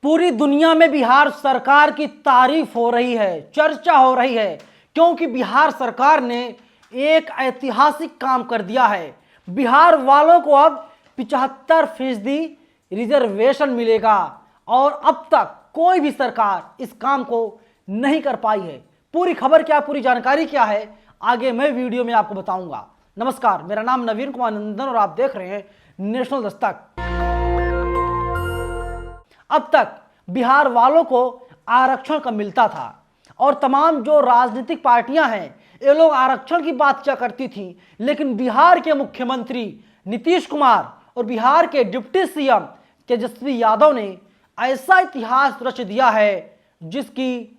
पूरी दुनिया में बिहार सरकार की तारीफ हो रही है, चर्चा हो रही है, क्योंकि बिहार सरकार ने एक ऐतिहासिक काम कर दिया है। बिहार वालों को अब 75% रिजर्वेशन मिलेगा और अब तक कोई भी सरकार इस काम को नहीं कर पाई है। पूरी खबर क्या, पूरी जानकारी क्या है, आगे मैं वीडियो में आपको बताऊंगा। नमस्कार, मेरा नाम नवीन कुमार नंदन और आप देख रहे हैं नेशनल दस्तक। अब तक बिहार वालों को आरक्षण का मिलता था और तमाम जो राजनीतिक पार्टियां हैं ये लोग आरक्षण की बात क्या करती थी, लेकिन बिहार के मुख्यमंत्री नीतीश कुमार और बिहार के डिप्टी सीएम तेजस्वी यादव ने ऐसा इतिहास रच दिया है जिसकी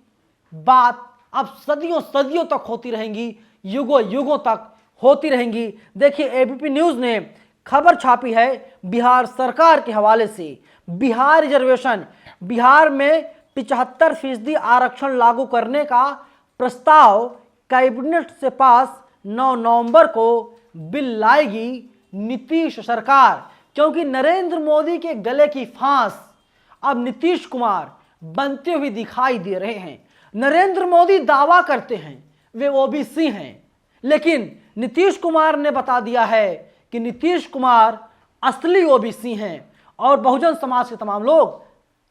बात अब सदियों सदियों तक होती रहेंगी, युगों युगों तक होती रहेंगी। देखिए, एबीपी न्यूज ने खबर छापी है बिहार सरकार के हवाले से। बिहार रिजर्वेशन, बिहार में 75% आरक्षण लागू करने का प्रस्ताव कैबिनेट से पास 9 नवंबर को बिल लाएगी नीतीश सरकार, क्योंकि नरेंद्र मोदी के गले की फांस अब नीतीश कुमार बनते हुए दिखाई दे रहे हैं। नरेंद्र मोदी दावा करते हैं वे ओबीसी हैं, लेकिन नीतीश कुमार ने बता दिया है कि नीतीश कुमार असली ओबीसी हैं और बहुजन समाज के तमाम लोग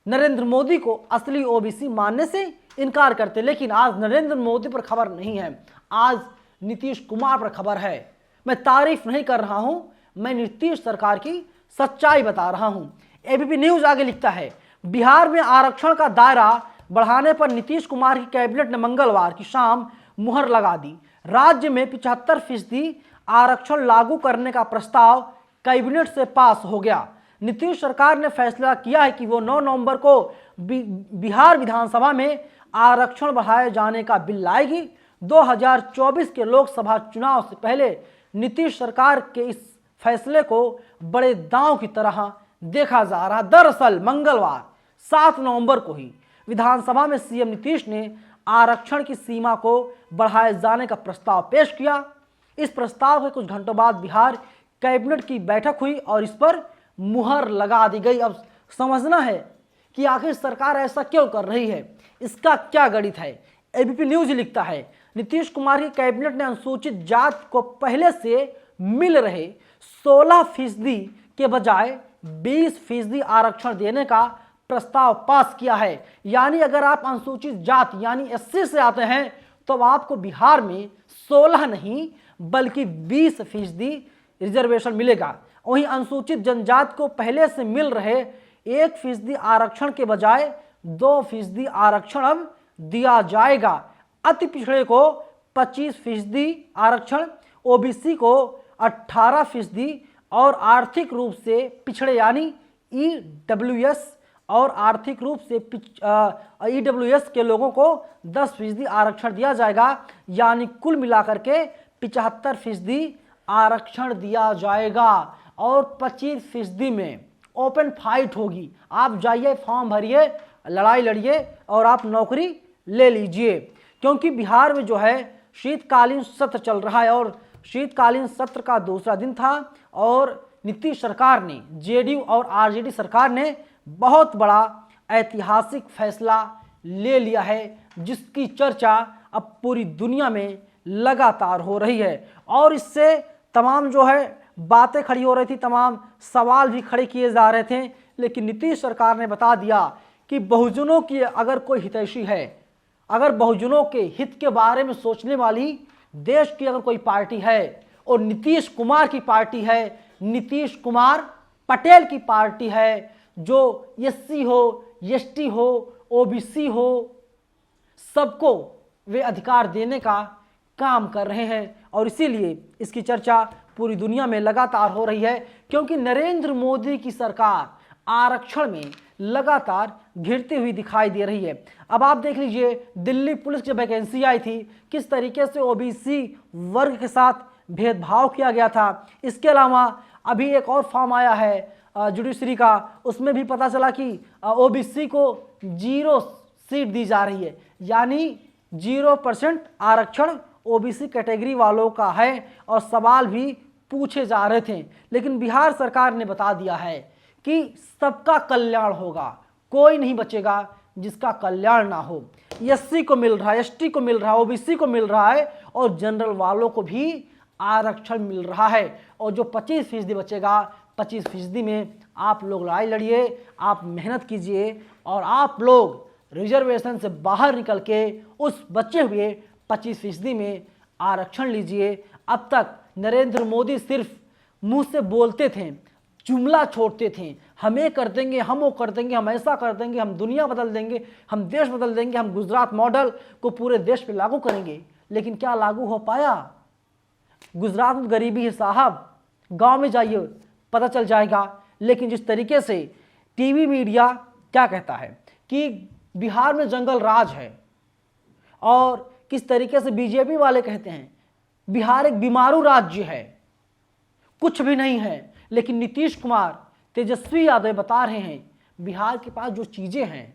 नरेंद्र मोदी को असली ओबीसी मानने से इनकार करते। लेकिन आज नरेंद्र मोदी पर खबर नहीं है, आज नीतीश कुमार पर खबर है। मैं तारीफ नहीं कर रहा हूं, मैं नीतीश सरकार की सच्चाई बता रहा हूं। एबीपी न्यूज आगे लिखता है, बिहार में आरक्षण का दायरा बढ़ाने पर नीतीश कुमार की कैबिनेट ने मंगलवार की शाम मुहर लगा दी। राज्य में 75% आरक्षण लागू करने का प्रस्ताव कैबिनेट से पास हो गया। नीतीश सरकार ने फैसला किया है कि वो 9 नवंबर को बिहार विधानसभा में आरक्षण बढ़ाए जाने का बिल लाएगी। 2024 के लोकसभा चुनाव से पहले नीतीश सरकार के इस फैसले को बड़े दांव की तरह देखा जा रहा। दरअसल मंगलवार 7 नवंबर को ही विधानसभा में सीएम नीतीश ने आरक्षण की सीमा को बढ़ाए जाने का प्रस्ताव पेश किया। इस प्रस्ताव के कुछ घंटों बाद बिहार कैबिनेट की बैठक हुई और इस पर मुहर लगा दी गई। अब समझना है कि आखिर सरकार ऐसा क्यों कर रही है, इसका क्या गणित है। एबीपी न्यूज लिखता है, नीतीश कुमार की कैबिनेट ने अनुसूचित जाति को पहले से मिल रहे 16% के बजाय 20% आरक्षण देने का प्रस्ताव पास किया है। यानी अगर आप अनुसूचित जाति यानी एससी से आते हैं तो आपको बिहार में 16 नहीं बल्कि 20% रिजर्वेशन मिलेगा। वहीं अनुसूचित जनजाति को पहले से मिल रहे 1% आरक्षण के बजाय 2% आरक्षण अब दिया जाएगा। अति पिछड़े को 25% आरक्षण, ओबीसी को 18% और आर्थिक रूप से पिछड़े यानी ईडब्ल्यूएस और आर्थिक रूप से ईडब्ल्यूएस के लोगों को 10% आरक्षण दिया जाएगा। यानी कुल मिलाकर के 75% आरक्षण दिया जाएगा और 25% में ओपन फाइट होगी। आप जाइए, फॉर्म भरिए, लड़ाई लड़िए और आप नौकरी ले लीजिए, क्योंकि बिहार में जो है शीतकालीन सत्र चल रहा है और शीतकालीन सत्र का दूसरा दिन था और नीतीश सरकार ने, जेडीयू और आरजेडी सरकार ने बहुत बड़ा ऐतिहासिक फैसला ले लिया है, जिसकी चर्चा अब पूरी दुनिया में लगातार हो रही है। और इससे तमाम जो है बातें खड़ी हो रही थी, तमाम सवाल भी खड़े किए जा रहे थे, लेकिन नीतीश सरकार ने बता दिया कि बहुजनों की अगर कोई हितैषी है, अगर बहुजनों के हित के बारे में सोचने वाली देश की अगर कोई पार्टी है और नीतीश कुमार की पार्टी है, नीतीश कुमार पटेल की पार्टी है, जो एससी हो, एसटी हो, ओबीसी हो, सबको वे अधिकार देने का काम कर रहे हैं। और इसीलिए इसकी चर्चा पूरी दुनिया में लगातार हो रही है, क्योंकि नरेंद्र मोदी की सरकार आरक्षण में लगातार घिरती हुई दिखाई दे रही है। अब आप देख लीजिए, दिल्ली पुलिस की वैकेंसी आई थी, किस तरीके से ओबीसी वर्ग के साथ भेदभाव किया गया था। इसके अलावा अभी एक और फॉर्म आया है जुडिशरी का, उसमें भी पता चला कि ओबीसी को 0 सीट दी जा रही है, यानी 0% आरक्षण ओबीसी कैटेगरी वालों का है और सवाल भी पूछे जा रहे थे। लेकिन बिहार सरकार ने बता दिया है कि सबका कल्याण होगा, कोई नहीं बचेगा जिसका कल्याण ना हो। एससी को मिल रहा है, एसटी को मिल रहा है, ओबीसी को मिल रहा है और जनरल वालों को भी आरक्षण मिल रहा है। और जो 25% बचेगा, 25% में आप लोग लड़ाई लड़िए, आप मेहनत कीजिए और आप लोग रिजर्वेशन से बाहर निकल के उस बचे हुए 25% में आरक्षण लीजिए। अब तक नरेंद्र मोदी सिर्फ मुंह से बोलते थे, जुमला छोड़ते थे, हम ये कर देंगे, हम वो कर देंगे, हम ऐसा कर देंगे, हम दुनिया बदल देंगे, हम देश बदल देंगे, हम गुजरात मॉडल को पूरे देश पे लागू करेंगे। लेकिन क्या लागू हो पाया? गुजरात में गरीबी है साहब, गांव में जाइए पता चल जाएगा। लेकिन जिस तरीके से टीवी मीडिया क्या कहता है कि बिहार में जंगल राज है और किस तरीके से बीजेपी वाले कहते हैं बिहार एक बीमारू राज्य है, कुछ भी नहीं है। लेकिन नीतीश कुमार, तेजस्वी यादव बता रहे हैं बिहार के पास जो चीज़ें हैं,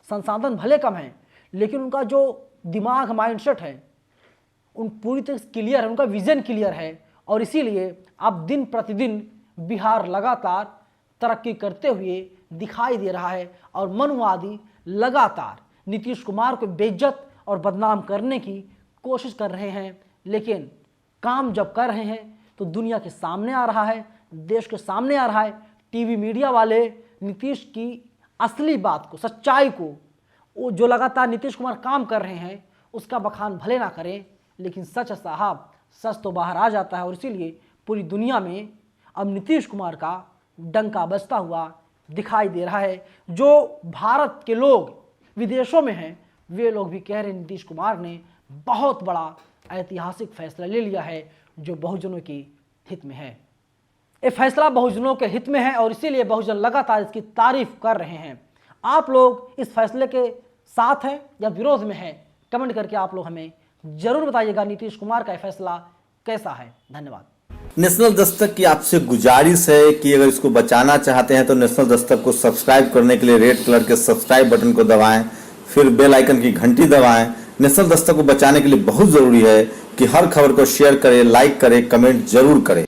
संसाधन भले कम हैं लेकिन उनका जो दिमाग माइंडसेट है उन पूरी तरह से क्लियर है, उनका विजन क्लियर है। और इसीलिए अब दिन प्रतिदिन बिहार लगातार तरक्की करते हुए दिखाई दे रहा है और मनुवादी लगातार नीतीश कुमार को बेइज्जत और बदनाम करने की कोशिश कर रहे हैं। लेकिन काम जब कर रहे हैं तो दुनिया के सामने आ रहा है, देश के सामने आ रहा है। टीवी मीडिया वाले नीतीश की असली बात को, सच्चाई को, वो जो लगातार नीतीश कुमार काम कर रहे हैं उसका बखान भले ना करें, लेकिन सच साहब, सच तो बाहर आ जाता है। और इसीलिए पूरी दुनिया में अब नीतीश कुमार का डंका बजता हुआ दिखाई दे रहा है। जो भारत के लोग विदेशों में हैं वे लोग भी कह रहे हैं नीतीश कुमार ने बहुत बड़ा ऐतिहासिक फैसला ले लिया है जो बहुजनों के हित में है। ये फैसला बहुजनों के हित में है और इसीलिए बहुजन लगातार इसकी तारीफ कर रहे हैं। आप लोग इस फैसले के साथ हैं या विरोध में हैं? कमेंट करके आप लोग हमें जरूर बताइएगा नीतीश कुमार का फैसला कैसा है। धन्यवाद। नेशनल दस्तक की आपसे गुजारिश है कि अगर इसको बचाना चाहते हैं तो नेशनल दस्तक को सब्सक्राइब करने के लिए रेड कलर के सब्सक्राइब बटन को दबाएं, फिर बेल आइकन की घंटी दबाएं। नेशनल दस्तक को बचाने के लिए बहुत जरूरी है कि हर खबर को शेयर करें, लाइक करें, कमेंट जरूर करें।